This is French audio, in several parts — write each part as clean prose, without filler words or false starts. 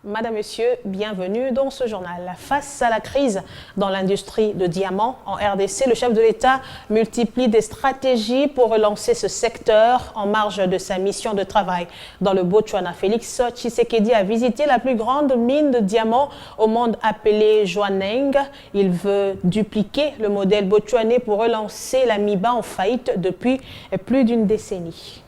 Madame, Monsieur, bienvenue dans ce journal. Face à la crise dans l'industrie de diamants en RDC, le chef de l'État multiplie des stratégies pour relancer ce secteur en marge de sa mission de travail. Dans le Botswana, Félix Tshisekedi a visité la plus grande mine de diamants au monde appelée Jwaneng. Il veut dupliquer le modèle botswanais pour relancer la MIBA en faillite depuis plus d'une décennie.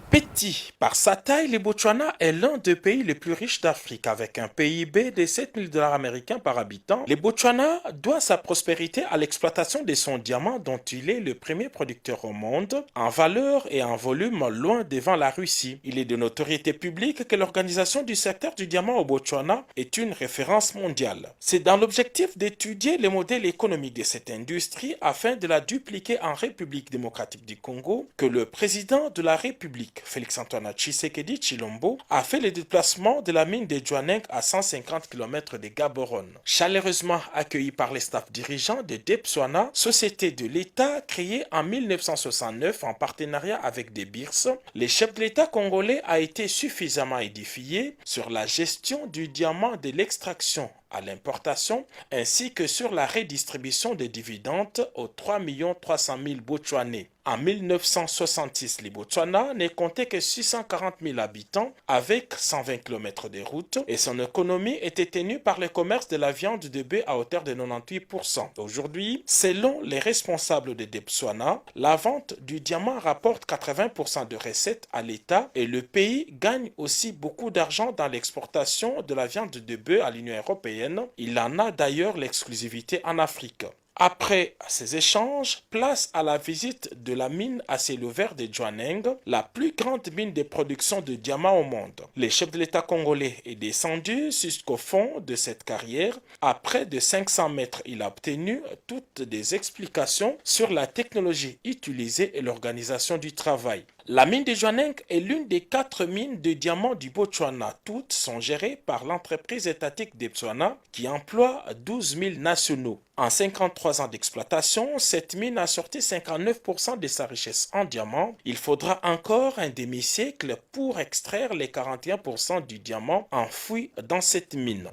Petit par sa taille, le Botswana est l'un des pays les plus riches d'Afrique avec un PIB de 7 000 $ américains par habitant. Le Botswana doit sa prospérité à l'exploitation de son diamant dont il est le premier producteur au monde, en valeur et en volume loin devant la Russie. Il est de notoriété publique que l'organisation du secteur du diamant au Botswana est une référence mondiale. C'est dans l'objectif d'étudier le modèle économique de cette industrie afin de la dupliquer en République démocratique du Congo que le président de la République, Félix-Antoine Tshisekedi Tshilombo, a fait le déplacement de la mine de Jwaneng à 150 km de Gaborone. Chaleureusement accueilli par les staffs dirigeants de Debswana, société de l'État créée en 1969 en partenariat avec des BIRS, le chef de l'État congolais a été suffisamment édifié sur la gestion du diamant de l'extraction à l'importation, ainsi que sur la redistribution des dividendes aux 3 300 000 Botswanais. En 1966, le Botswana ne comptait que 640 000 habitants avec 120 km de route et son économie était tenue par le commerce de la viande de bœuf à hauteur de 98%. Aujourd'hui, selon les responsables de Debswana, la vente du diamant rapporte 80% de recettes à l'État et le pays gagne aussi beaucoup d'argent dans l'exportation de la viande de bœuf à l'Union européenne. Il en a d'ailleurs l'exclusivité en Afrique. Après ces échanges, place à la visite de la mine à ciel ouvert de Jwaneng, la plus grande mine de production de diamants au monde. Le chef de l'État congolais est descendu jusqu'au fond de cette carrière. À près de 500 mètres, il a obtenu toutes des explications sur la technologie utilisée et l'organisation du travail. La mine de Jwaneng est l'une des 4 mines de diamants du Botswana. Toutes sont gérées par l'entreprise étatique Debswana qui emploie 12 000 nationaux. En 53 ans d'exploitation, cette mine a sorti 59% de sa richesse en diamants. Il faudra encore un demi-siècle pour extraire les 41% du diamant enfoui dans cette mine.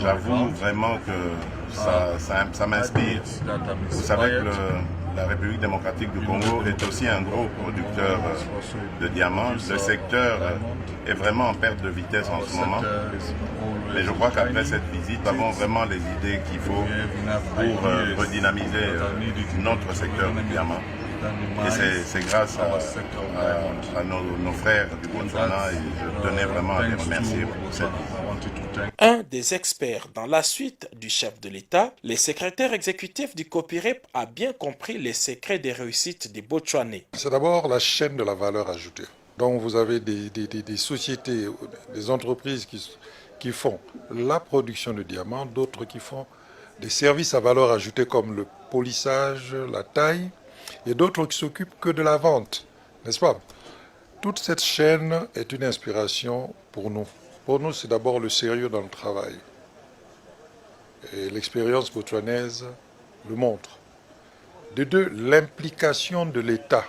J'avoue vraiment que ça m'inspire. Vous savez que la République démocratique du Congo est aussi un gros producteur de diamants. Le secteur est vraiment en perte de vitesse en ce moment. Mais je crois qu'après cette visite, nous avons vraiment les idées qu'il faut pour redynamiser notre secteur du diamant. Et c'est grâce à nos frères du Botswana et je tenais vraiment à les remercier pour cette visite. Un des experts dans la suite du chef de l'État, le secrétaire exécutif du COPIREP a bien compris les secrets des réussites des Botswanais. C'est d'abord la chaîne de la valeur ajoutée. Donc vous avez des sociétés, des entreprises qui font la production de diamants, d'autres qui font des services à valeur ajoutée comme le polissage, la taille, et d'autres qui s'occupent que de la vente, n'est-ce pas? Toute cette chaîne est une inspiration pour nous. Pour nous, c'est d'abord le sérieux dans le travail. Et l'expérience botswanaise le montre. De deux, l'implication de l'État.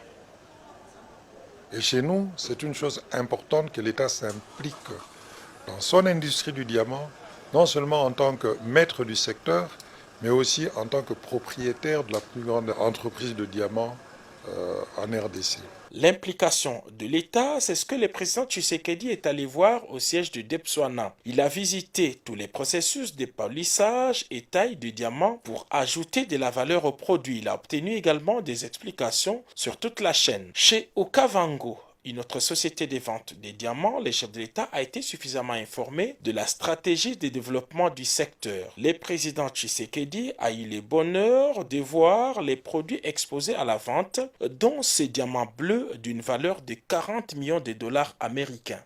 Et chez nous, c'est une chose importante que l'État s'implique dans son industrie du diamant, non seulement en tant que maître du secteur, mais aussi en tant que propriétaire de la plus grande entreprise de diamants en RDC. L'implication de l'État, c'est ce que le président Tshisekedi est allé voir au siège de Debswana. Il a visité tous les processus de polissage et taille du diamant pour ajouter de la valeur au produit. Il a obtenu également des explications sur toute la chaîne. Chez Okavango, une autre société de vente des diamants, le chef de l'État a été suffisamment informé de la stratégie de développement du secteur. Le président Tshisekedi a eu le bonheur de voir les produits exposés à la vente, dont ces diamants bleus d'une valeur de 40 millions de dollars américains.